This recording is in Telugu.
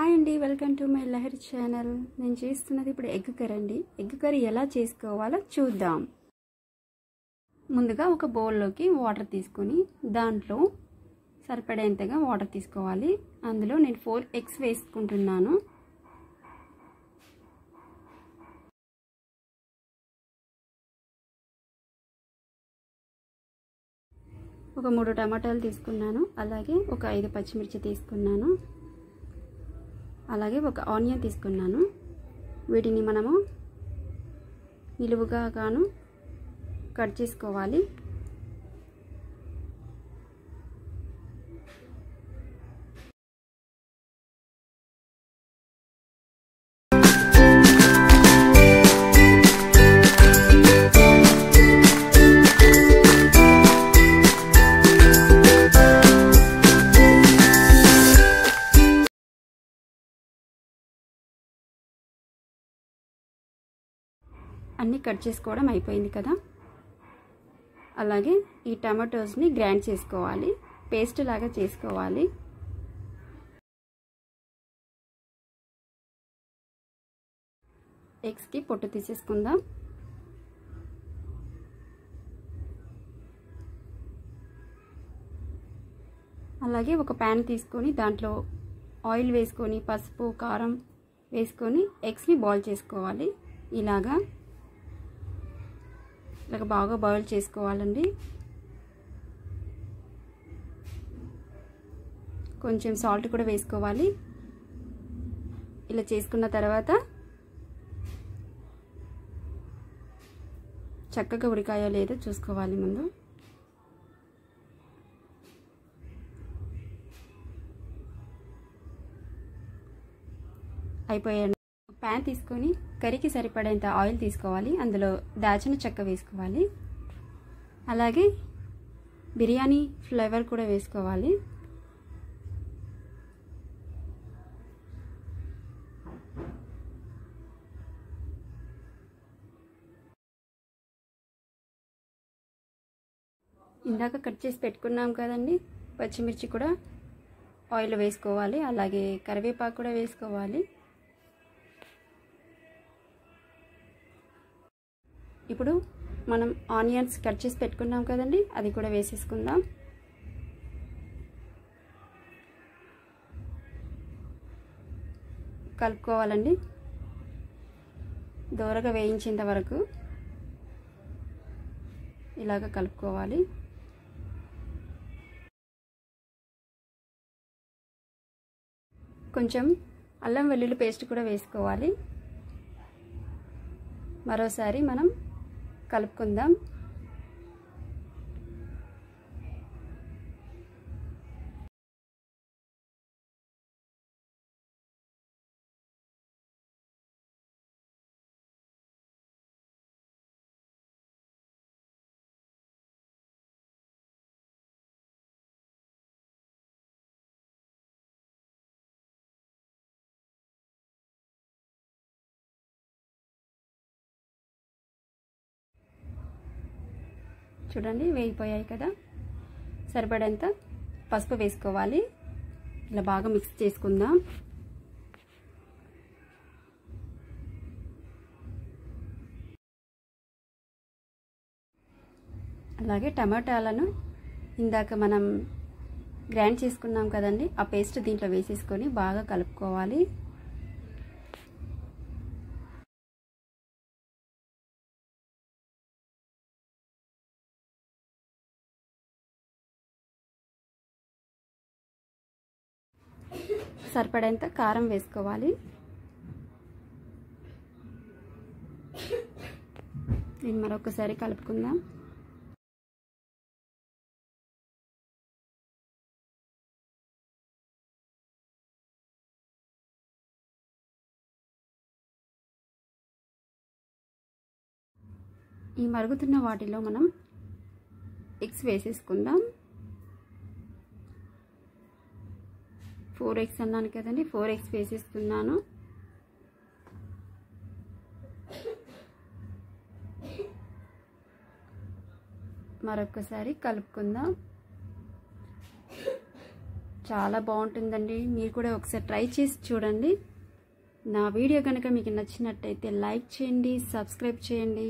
హాయ్ అండి, welcome to my Lahari channel. నేను చేస్తున్నది ఇప్పుడు ఎగ్ కర్రీ అండి. ఎగ్ కర్రీ ఎలా చేసుకోవాలో చూద్దాం. ముందుగా ఒక బౌల్లోకి వాటర్ తీసుకొని దాంట్లో సరిపడేంతగా వాటర్ తీసుకోవాలి. అందులో నేను 4 ఎగ్స్ వేసుకుంటున్నాను. ఒక 3 టమాటాలు తీసుకున్నాను. అలాగే ఒక 5 పచ్చిమిర్చి తీసుకున్నాను. అలాగే ఒక ఆనియన్ తీసుకున్నాను. వీటిని మనము నిలువుగా గాను కట్ చేసుకోవాలి. అన్నీ కట్ చేసుకోవడం అయిపోయింది కదా. అలాగే ఈ టమాటోస్ని గ్రైండ్ చేసుకోవాలి, పేస్ట్ లాగా చేసుకోవాలి. ఎగ్స్కి పొట్టు తీసేసుకుందాం. అలాగే ఒక ప్యాన్ తీసుకొని దాంట్లో ఆయిల్ వేసుకొని పసుపు కారం వేసుకొని ఎగ్స్ని బాయిల్ చేసుకోవాలి. ఇలాగా బాగా బాయిల్ చేసుకోవాలండి. కొంచెం సాల్ట్ కూడా వేసుకోవాలి. ఇలా చేసుకున్న తర్వాత చక్కగా ఉడికాయో లేదో చూసుకోవాలి. ముందు అయిపోయాయి. ప్యాన్ తీసుకొని కర్రీకి సరిపడేంత ఆయిల్ తీసుకోవాలి. అందులో దాల్చిన చెక్క వేసుకోవాలి. అలాగే బిర్యానీ ఫ్లేవర్ కూడా వేసుకోవాలి. ఇందాక కట్ చేసి పెట్టుకున్నాం కదండి, పచ్చిమిర్చి కూడా ఆయిల్ వేసుకోవాలి. అలాగే కరివేపాకు కూడా వేసుకోవాలి. ఇప్పుడు మనం ఆనియన్స్ కట్ చేసి పెట్టుకున్నాం కదండి, అది కూడా వేసేసుకుందాం. కలుపుకోవాలండి. దోరగా వేయించేంత వరకు ఇలాగ కలుపుకోవాలి. కొంచెం అల్లం వెల్లుల్లి పేస్ట్ కూడా వేసుకోవాలి. మరోసారి మనం కలుపుకుందాం. చూడండి, వేగిపోయాయి కదా. సరిపడేంత పసుపు వేసుకోవాలి. ఇలా బాగా మిక్స్ చేసుకుందాం. అలాగే టమాటాలను ఇందాక మనం గ్రైండ్ చేసుకున్నాం కదండి, ఆ పేస్ట్ దీంట్లో వేసేసుకొని బాగా కలుపుకోవాలి. సరిపడేంత కారం వేసుకోవాలి. దీన్ని మరొకసారి కలుపుకుందాం. ఈ మరుగుతున్న వాటిలో మనం ఎగ్స్ వేసేసుకుందాం. 4 ఎగ్స్ అన్నాను కదండి, 4 ఎగ్స్ వేసేస్తున్నాను. మరొకసారి కలుపుకుందాం. చాలా బాగుంటుందండి. మీరు కూడా ఒకసారి ట్రై చేసి చూడండి. నా వీడియో కనుక మీకు నచ్చినట్టయితే లైక్ చేయండి, సబ్స్క్రైబ్ చేయండి.